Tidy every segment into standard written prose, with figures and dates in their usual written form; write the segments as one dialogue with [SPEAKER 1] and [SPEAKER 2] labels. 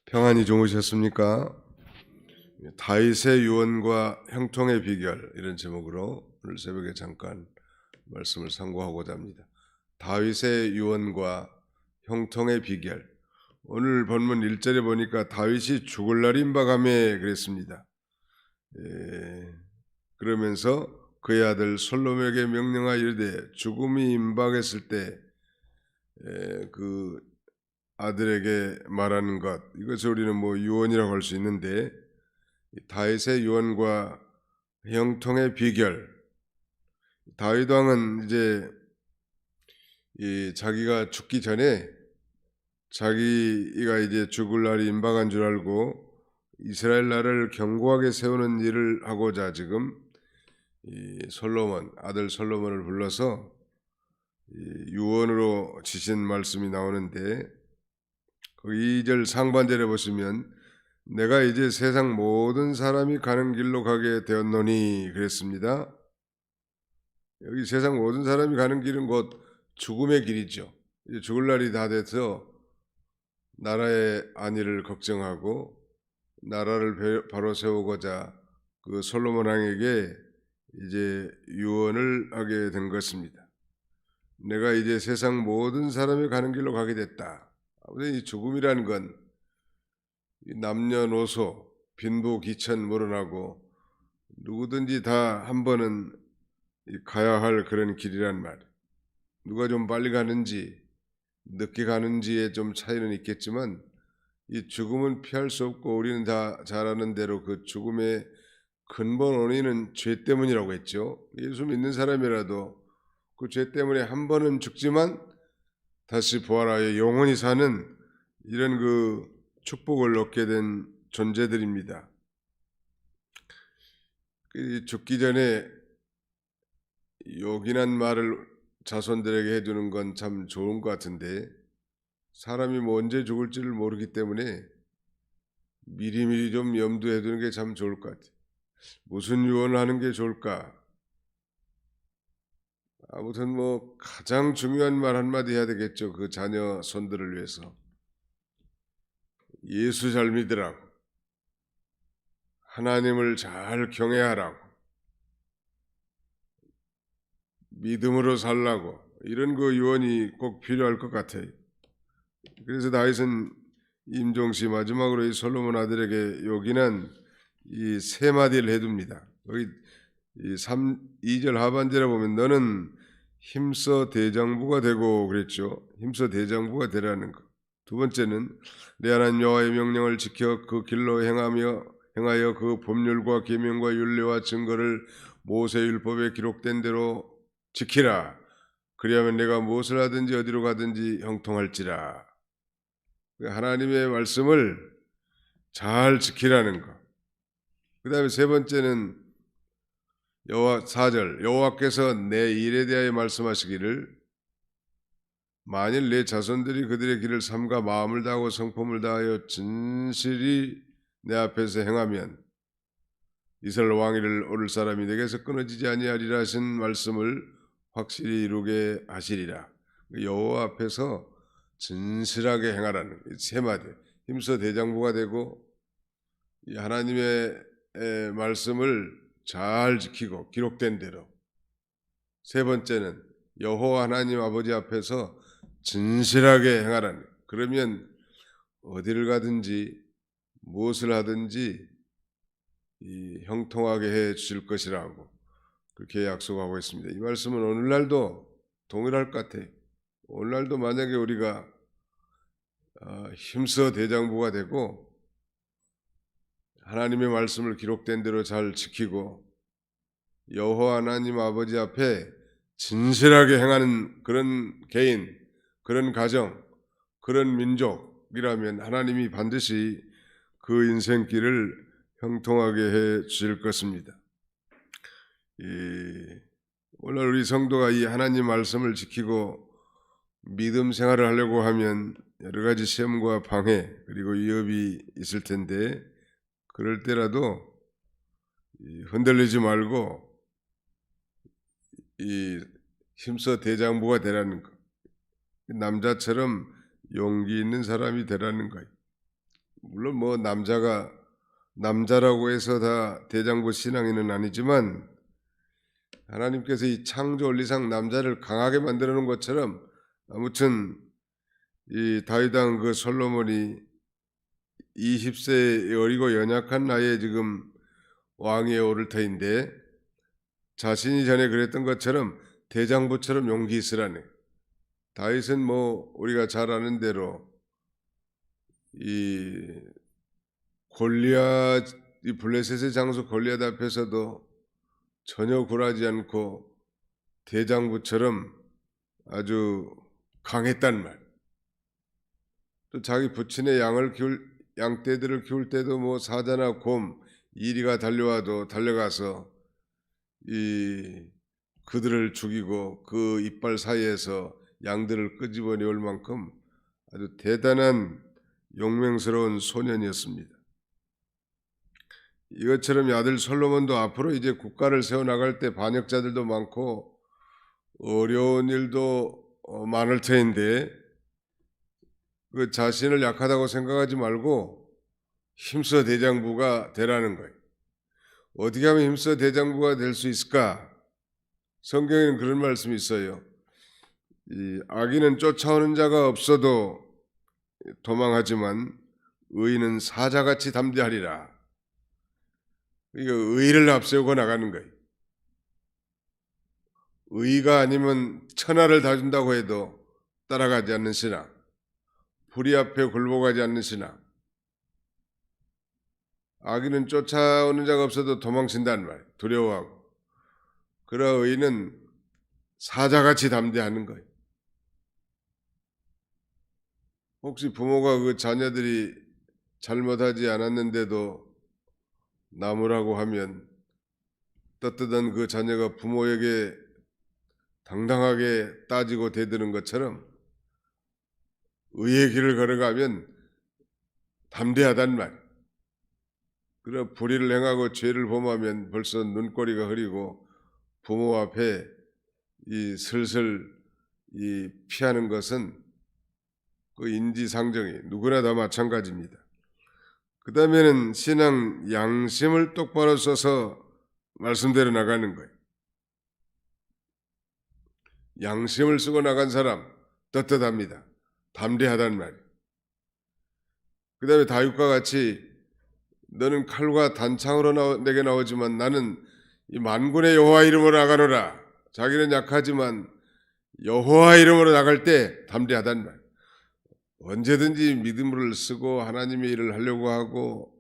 [SPEAKER 1] 평안히 주무셨습니까? 다윗의 유언과 형통의 비결, 이런 제목으로 오늘 새벽에 잠깐 말씀을 상고하고자 합니다. 다윗의 유언과 형통의 비결. 오늘 본문 1절에 보니까 다윗이 죽을 날이 임박하매 그랬습니다. 그러면서 그의 아들 솔로몬에게 명령하여 이르되 죽음이 임박했을 때 그 아들에게 말하는 것, 이것을 우리는 유언이라고 할 수 있는데, 다윗의 유언과 형통의 비결. 다윗 왕은 이제 자기가 죽기 전에 자기가 이제 죽을 날이 임박한 줄 알고 이스라엘 나라를 견고하게 세우는 일을 하고자 지금 아들 솔로몬을 불러서 유언으로 지신 말씀이 나오는데, 그 2절 상반절에 보시면 내가 이제 세상 모든 사람이 가는 길로 가게 되었노니 그랬습니다. 여기 세상 모든 사람이 가는 길은 곧 죽음의 길이죠. 이제 죽을 날이 다 돼서 나라의 안위를 걱정하고 나라를 바로 세우고자 그 솔로몬 왕에게 이제 유언을 하게 된 것입니다. 내가 이제 세상 모든 사람이 가는 길로 가게 됐다. 아무튼 이 죽음이라는 건 남녀노소, 빈부귀천 물어나고 누구든지 다 한 번은 가야 할 그런 길이란 말. 누가 좀 빨리 가는지 늦게 가는지에 좀 차이는 있겠지만 이 죽음은 피할 수 없고, 우리는 다 잘 아는 대로 그 죽음의 근본 원인은 죄 때문이라고 했죠. 예수 믿는 사람이라도 그 죄 때문에 한 번은 죽지만 다시 부활하여 영원히 사는 이런 그 축복을 얻게 된 존재들입니다. 죽기 전에 요긴한 말을 자손들에게 해주는 건 참 좋은 것 같은데, 사람이 언제 죽을지를 모르기 때문에 미리미리 좀 염두해 두는 게 참 좋을 것 같아요. 무슨 유언을 하는 게 좋을까? 아무튼 가장 중요한 말 한마디 해야 되겠죠. 그 자녀 손들을 위해서. 예수 잘 믿으라고, 하나님을 잘 경외하라고, 믿음으로 살라고, 이런 그 유언이 꼭 필요할 것 같아요. 그래서 다윗은 임종시 마지막으로 이 솔로몬 아들에게 요긴한 이 세 마디를 해둡니다. 여기 2절 하반절에 보면 너는 힘써 대장부가 되고 그랬죠. 힘써 대장부가 되라는 것. 두 번째는 내 하나님 여호와의 명령을 지켜 그 길로 행하여 그 법률과 계명과 율례와 증거를 모세율법에 기록된 대로 지키라. 그리하면 내가 무엇을 하든지 어디로 가든지 형통할지라. 하나님의 말씀을 잘 지키라는 것. 그 다음에 세 번째는 4절 여호와께서 내 일에 대하여 말씀하시기를 만일 내 자손들이 그들의 길을 삼가 마음을 다하고 성품을 다하여 진실이 내 앞에서 행하면 이스라엘 왕위를 오를 사람이 내게서 끊어지지 아니하리라 하신 말씀을 확실히 이루게 하시리라. 여호와 앞에서 진실하게 행하라는 세 마디. 힘써 대장부가 되고 하나님의 말씀을 잘 지키고 기록된 대로. 세 번째는 여호와 하나님 아버지 앞에서 진실하게 행하라는. 그러면 어디를 가든지 무엇을 하든지 형통하게 해 주실 것이라고 그렇게 약속하고 있습니다. 이 말씀은 오늘날도 동일할 것 같아요. 오늘날도 만약에 우리가 힘써 대장부가 되고 하나님의 말씀을 기록된 대로 잘 지키고 여호와 하나님 아버지 앞에 진실하게 행하는 그런 개인, 그런 가정, 그런 민족이라면 하나님이 반드시 그 인생길을 형통하게 해 주실 것입니다. 오늘 우리 성도가 이 하나님 말씀을 지키고 믿음 생활을 하려고 하면 여러 가지 시험과 방해 그리고 위협이 있을 텐데, 그럴 때라도 흔들리지 말고 힘써 대장부가 되라는 것. 남자처럼 용기 있는 사람이 되라는 거예요. 물론 뭐 남자라고 해서 다 대장부 신앙인은 아니지만 하나님께서 이 창조 원리상 남자를 강하게 만들어 놓은 것처럼 아무튼 이 다윗 왕 그 솔로몬이 20세 어리고 연약한 나이에 지금 왕위에 오를 터인데 자신이 전에 그랬던 것처럼 대장부처럼 용기 있으라네. 다윗은 뭐 우리가 잘 아는 대로 이 골리앗 이 블레셋의 장수 골리앗 앞에서도 전혀 굴하지 않고 대장부처럼 아주 강했단 말. 또 자기 부친의 양떼들을 키울 때도 뭐 사자나 곰 이리가 달려와도 달려가서 그들을 죽이고 그 이빨 사이에서 양들을 끄집어내올 만큼 아주 대단한 용맹스러운 소년이었습니다. 이것처럼 아들 솔로몬도 앞으로 이제 국가를 세워나갈 때 반역자들도 많고 어려운 일도 많을 터인데 그 자신을 약하다고 생각하지 말고 힘써 대장부가 되라는 거예요. 어떻게 하면 힘써 대장부가 될 수 있을까? 성경에는 그런 말씀이 있어요. 이 악인은 쫓아오는 자가 없어도 도망하지만 의인은 사자같이 담대하리라. 이거 의를 앞세우고 나가는 거예요. 의가 아니면 천하를 다 준다고 해도 따라가지 않는 신앙, 불의 앞에 굴복하지 않는 신앙. 악인은 쫓아오는 자가 없어도 도망친다는 말, 두려워하고. 그러나 의인은 사자같이 담대하는 거예요. 혹시 부모가 그 자녀들이 잘못하지 않았는데도 나무라고 하면 떳떳한 그 자녀가 부모에게 당당하게 따지고 대드는 것처럼 의의 길을 걸어가면 담대하단 말. 그러나 불의를 행하고 죄를 범하면 벌써 눈꼬리가 흐리고 부모 앞에 슬슬 피하는 것은 그 인지상정이 누구나 다 마찬가지입니다. 그 다음에는 신앙 양심을 똑바로 써서 말씀대로 나가는 거예요. 양심을 쓰고 나간 사람 떳떳합니다. 담대하단 말이에요. 그 다음에 다윗과 같이 너는 칼과 단창으로 내게 나오지만 나는 이 만군의 여호와 이름으로 나가노라. 자기는 약하지만 여호와 이름으로 나갈 때 담대하단 말. 언제든지 믿음을 쓰고 하나님의 일을 하려고 하고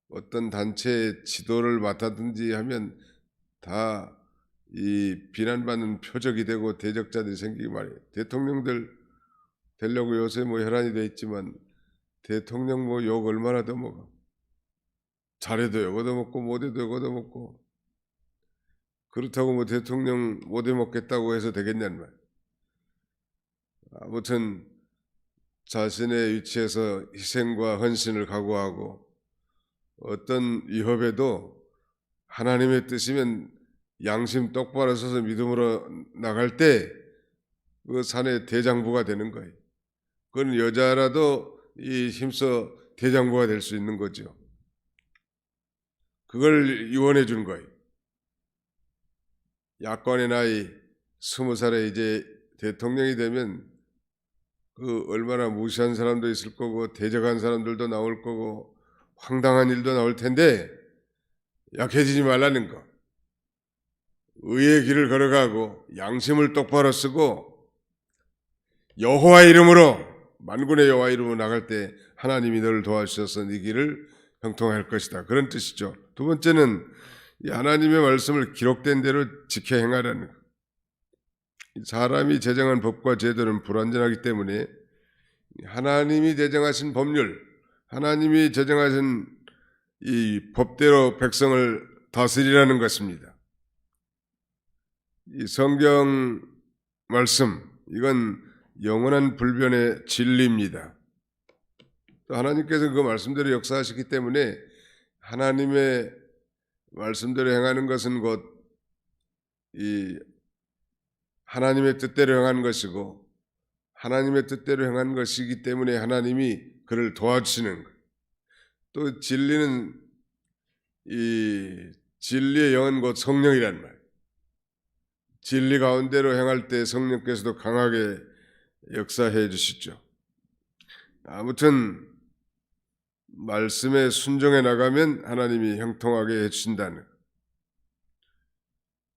[SPEAKER 1] 어떤 단체의 지도를 맡았든지 하면 다 비난받는 표적이 되고 대적자들이 생기기 말이에요. 대통령들 되려고 요새 뭐 혈안이 돼 있지만 대통령 뭐 욕 얼마나 더 먹어. 잘해도 욕 얻어먹고 못해도 욕 얻어먹고. 그렇다고 뭐 대통령 못 해먹겠다고 해서 되겠냐는 말. 아무튼 자신의 위치에서 희생과 헌신을 각오하고 어떤 위협에도 하나님의 뜻이면 양심 똑바로 서서 믿음으로 나갈 때 그 산의 대장부가 되는 거예요. 그건 여자라도 힘써 대장부가 될 수 있는 거죠. 그걸 유언해 준 거예요. 약관의 나이 20살에 이제 대통령이 되면 그 얼마나 무시한 사람도 있을 거고 대적한 사람들도 나올 거고 황당한 일도 나올 텐데 약해지지 말라는 거. 의의 길을 걸어가고 양심을 똑바로 쓰고 여호와 이름으로 만군의 여호와 이름으로 나갈 때 하나님이 너를 도와주셔서 네 길을 형통할 것이다. 그런 뜻이죠. 두 번째는 이 하나님의 말씀을 기록된 대로 지켜 행하라는 것. 사람이 제정한 법과 제도는 불완전하기 때문에 하나님이 제정하신 법률, 하나님이 제정하신 이 법대로 백성을 다스리라는 것입니다. 이 성경 말씀, 이건 영원한 불변의 진리입니다. 또 하나님께서 그 말씀대로 역사하시기 때문에 하나님의 말씀대로 행하는 것은 곧 이 하나님의 뜻대로 행하는 것이고 하나님의 뜻대로 행하는 것이기 때문에 하나님이 그를 도와주시는 거예요. 또 진리는 이 진리의 영은 곧 성령이란 말. 진리 가운데로 행할 때 성령께서도 강하게 역사해 주시죠. 아무튼 말씀에 순종해 나가면 하나님이 형통하게 해주신다는 것.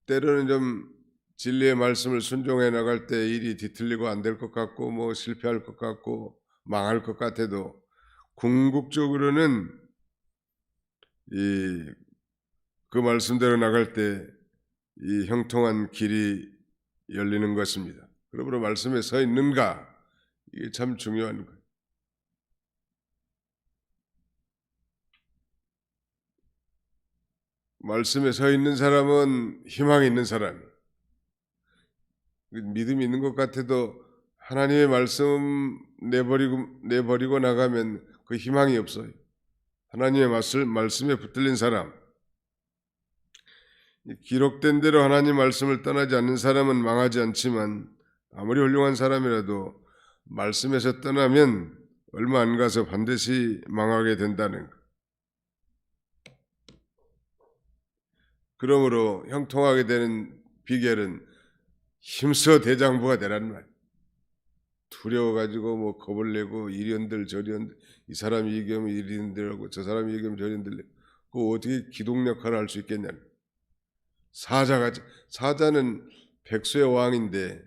[SPEAKER 1] 때로는 좀 진리의 말씀을 순종해 나갈 때 일이 뒤틀리고 안 될 것 같고 뭐 실패할 것 같고 망할 것 같아도 궁극적으로는 그 말씀대로 나갈 때 이 형통한 길이 열리는 것입니다. 그러므로 말씀에 서 있는가, 이게 참 중요한 거예요. 말씀에 서 있는 사람은 희망이 있는 사람이에요. 믿음이 있는 것 같아도 하나님의 말씀 내버리고 나가면 그 희망이 없어요. 하나님의 말씀에 붙들린 사람, 기록된 대로 하나님 말씀을 떠나지 않는 사람은 망하지 않지만 아무리 훌륭한 사람이라도 말씀에서 떠나면 얼마 안 가서 반드시 망하게 된다는 것. 그러므로 형통하게 되는 비결은 힘써 대장부가 되라는 말. 두려워가지고 뭐 겁을 내고 이리 흔들 저리 흔들, 이 사람이 얘기하면 이리 흔들고 저 사람이 얘기하면 저리 흔들고, 그 어떻게 기독 역할을 할 수 있겠냐는. 사자는 백수의 왕인데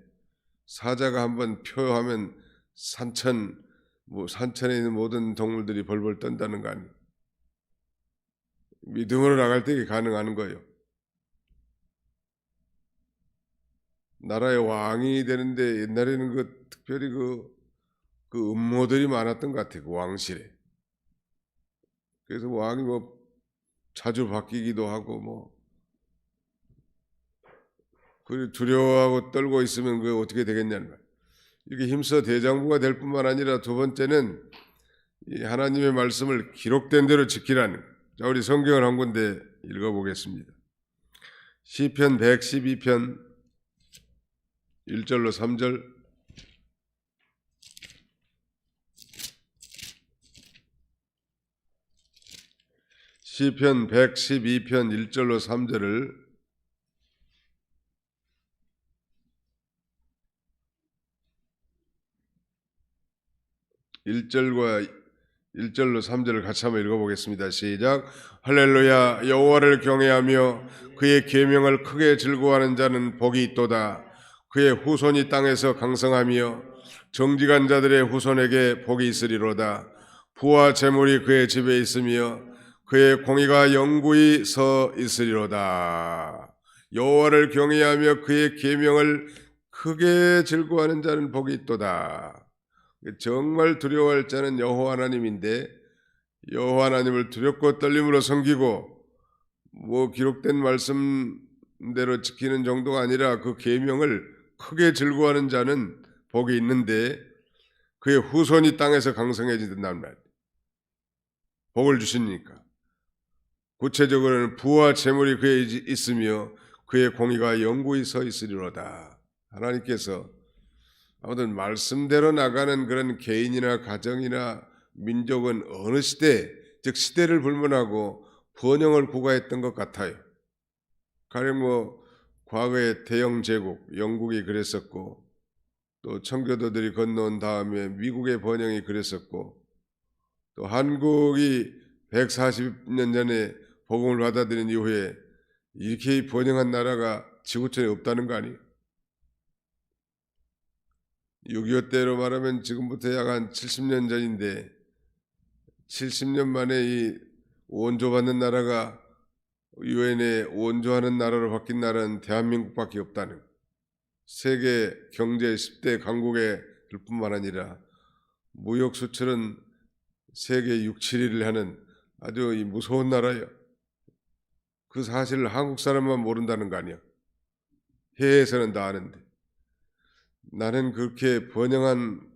[SPEAKER 1] 사자가 한번 표하면 산천에 있는 모든 동물들이 벌벌 떤다는 거 아니에요. 믿음으로 나갈 때 가능한 거예요. 나라의 왕이 되는데 옛날에는 특별히 그 음모들이 많았던 것 같아요. 그 왕실에. 그래서 왕이 뭐 자주 바뀌기도 하고 그 두려워하고 떨고 있으면 그게 어떻게 되겠냐는 거예요. 이렇게 힘써 대장부가 될 뿐만 아니라 두 번째는 이 하나님의 말씀을 기록된 대로 지키라는 거예요. 자, 우리 성경을 한 군데 읽어보겠습니다. 시편 112편 1절로 3절. 시편 112편 1절로 3절을 1절로 3절을 같이 한번 읽어보겠습니다. 시작. 할렐루야. 여호와를 경외하며 그의 계명을 크게 즐거워하는 자는 복이 있도다. 그의 후손이 땅에서 강성하며 정직한 자들의 후손에게 복이 있으리로다. 부와 재물이 그의 집에 있으며 그의 공의가 영구히 서 있으리로다. 여호와를 경외하며 그의 계명을 크게 즐거워하는 자는 복이 있도다. 정말 두려워할 자는 여호와 하나님인데, 여호와 하나님을 두렵고 떨림으로 섬기고 기록된 말씀대로 지키는 정도가 아니라 그 계명을 크게 즐거워하는 자는 복이 있는데 그의 후손이 땅에서 강성해진다는 말. 복을 주시니까. 구체적으로는 부와 재물이 그에 있으며 그의 공의가 영구히 서 있으리로다. 하나님께서 아무튼 말씀대로 나가는 그런 개인이나 가정이나 민족은 어느 시대, 즉 시대를 불문하고 번영을 구가했던 것 같아요. 가령 과거에 대영 제국, 영국이 그랬었고, 또 청교도들이 건너온 다음에 미국의 번영이 그랬었고, 또 한국이 140년 전에 복음을 받아들인 이후에 이렇게 번영한 나라가 지구촌에 없다는 거 아니에요? 6.25 때로 말하면 지금부터 약 한 70년 전인데 70년 만에 이 원조받는 나라가 유엔에 원조하는 나라로 바뀐 나라는 대한민국밖에 없다는, 세계 경제 10대 강국에 들 뿐만 아니라 무역 수출은 세계 6, 7위를 하는 아주 무서운 나라예요. 그 사실을 한국 사람만 모른다는 거 아니야. 해외에서는 다 아는데. 나는 그렇게 번영한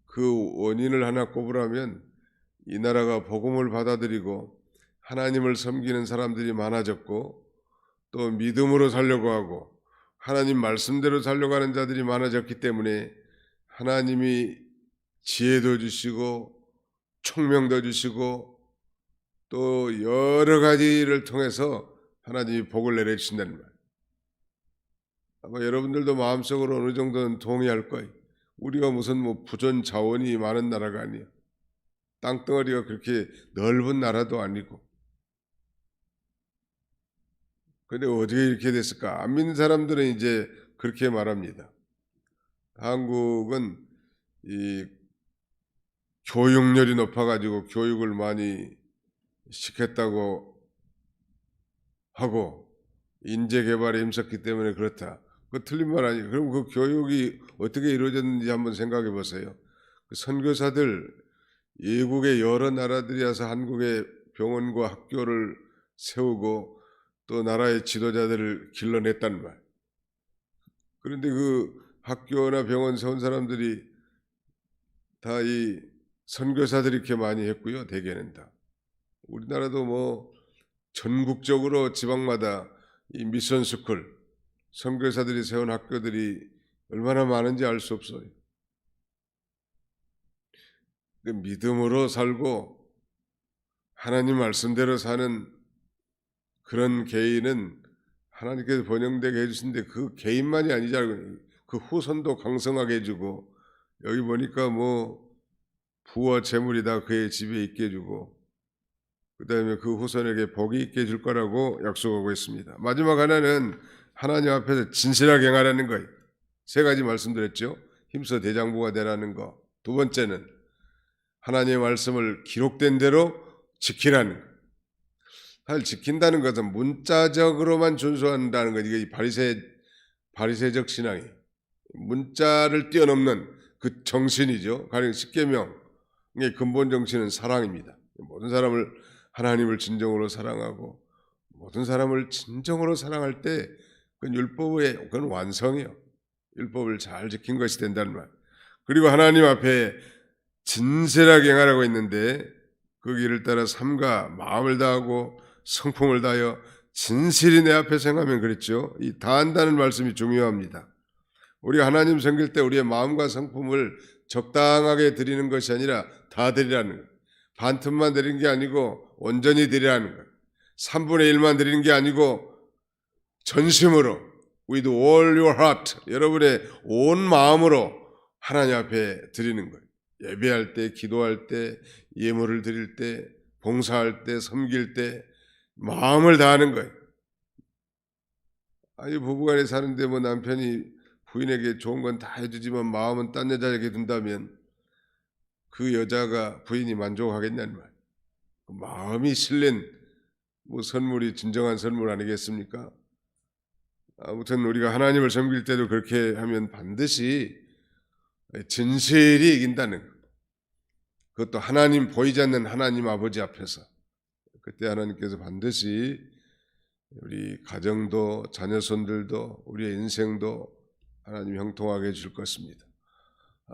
[SPEAKER 1] 그 원인을 하나 꼽으라면 이 나라가 복음을 받아들이고 하나님을 섬기는 사람들이 많아졌고, 또 믿음으로 살려고 하고 하나님 말씀대로 살려고 하는 자들이 많아졌기 때문에 하나님이 지혜도 주시고 총명도 주시고 또 여러 가지를 통해서 하나님이 복을 내려주신다는 말. 아마 여러분들도 마음속으로 어느 정도는 동의할 거예요. 우리가 무슨 뭐 부전 자원이 많은 나라가 아니에요. 땅덩어리가 그렇게 넓은 나라도 아니고. 근데 어떻게 이렇게 됐을까? 안 믿는 사람들은 이제 그렇게 말합니다. 한국은 이 교육열이 높아가지고 교육을 많이 시켰다고 하고 인재개발에 힘썼기 때문에 그렇다. 그 틀린 말 아니에요. 그럼 그 교육이 어떻게 이루어졌는지 한번 생각해 보세요. 그 선교사들 외국의 여러 나라들이 와서 한국의 병원과 학교를 세우고 또 나라의 지도자들을 길러냈단 말. 그런데 그 학교나 병원 세운 사람들이 다 이 선교사들이 이렇게 많이 했고요. 대개는 다. 우리나라도 뭐 전국적으로 지방마다 이 미션 스쿨, 선교사들이 세운 학교들이 얼마나 많은지 알 수 없어요. 믿음으로 살고 하나님 말씀대로 사는 그런 개인은 하나님께서 번영되게 해주신데 그 개인만이 아니잖아요. 그 후손도 강성하게 해주고 여기 보니까 뭐 부와 재물이 다 그의 집에 있게 해주고 그 다음에 그 후손에게 복이 있게 해줄 거라고 약속하고 있습니다. 마지막 하나는 하나님 앞에서 진실하게 행하라는 거예요. 세 가지 말씀드렸죠. 힘써 대장부가 되라는 거. 두 번째는 하나님의 말씀을 기록된 대로 지키라는 거. 사실 지킨다는 것은 문자적으로만 준수한다는 것. 이게 바리새적 신앙이 문자를 뛰어넘는 그 정신이죠. 가령 십계명의 근본 정신은 사랑입니다. 모든 사람을 하나님을 진정으로 사랑하고 모든 사람을 진정으로 사랑할 때 그건 율법의 그건 완성이요. 율법을 잘 지킨 것이 된다는 말. 그리고 하나님 앞에 진실하게 행하라고 했는데 그 길을 따라 삶과 마음을 다하고 성품을 다하여 진실히 내 앞에서 행하면 그랬죠. 이 다한다는 말씀이 중요합니다. 우리가 하나님 섬길 때 우리의 마음과 성품을 적당하게 드리는 것이 아니라 다 드리라는 거예요. 반틈만 드리는 게 아니고 온전히 드리라는 거예요. 3분의 1만 드리는 게 아니고 전심으로 with all your heart 여러분의 온 마음으로 하나님 앞에 드리는 거예요. 예배할 때, 기도할 때, 예물을 드릴 때, 봉사할 때, 섬길 때 마음을 다하는 거예요. 아니 부부간에 사는데 뭐 남편이 부인에게 좋은 건 다 해주지만 마음은 딴 여자에게 둔다면 그 여자가 부인이 만족하겠냐는 말. 마음이 실린 뭐 선물이 진정한 선물 아니겠습니까? 아무튼 우리가 하나님을 섬길 때도 그렇게 하면 반드시 진실이 이긴다는 것. 그것도 하나님 보이지 않는 하나님 아버지 앞에서 그때 하나님께서 반드시 우리 가정도 자녀손들도 우리의 인생도 하나님 형통하게 해줄 것입니다.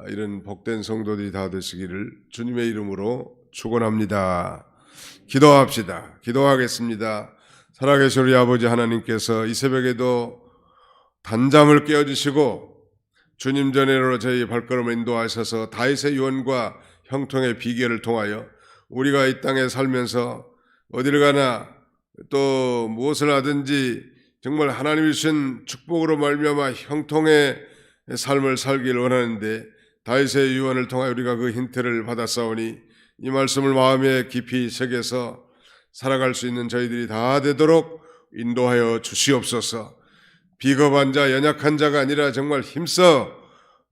[SPEAKER 1] 이런 복된 성도들이 다 되시기를 주님의 이름으로 축원합니다. 기도합시다. 기도하겠습니다. 살아계신 우리 아버지 하나님께서 이 새벽에도 단잠을 깨워주시고 주님 전에로 저희 발걸음을 인도하셔서 다윗의 유언과 형통의 비결을 통하여 우리가 이 땅에 살면서 어디를 가나 또 무엇을 하든지 정말 하나님이 주신 축복으로 말미암아 형통의 삶을 살기를 원하는데 다윗의 유언을 통하여 우리가 그 힌트를 받았사오니 이 말씀을 마음에 깊이 새겨서 살아갈 수 있는 저희들이 다 되도록 인도하여 주시옵소서. 비겁한 자, 연약한 자가 아니라 정말 힘써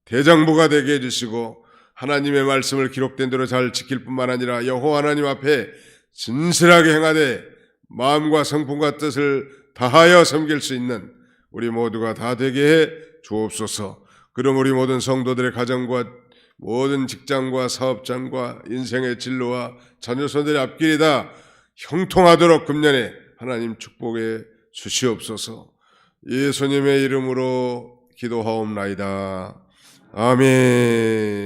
[SPEAKER 1] 대장부가 되게 해주시고 하나님의 말씀을 기록된 대로 잘 지킬 뿐만 아니라 여호와 하나님 앞에 진실하게 행하되 마음과 성품과 뜻을 다하여 섬길 수 있는 우리 모두가 다 되게 해 주옵소서. 그럼 우리 모든 성도들의 가정과 모든 직장과 사업장과 인생의 진로와 자녀손들의 앞길이 다 형통하도록 금년에 하나님 축복해 주시옵소서. 예수님의 이름으로 기도하옵나이다. 아멘.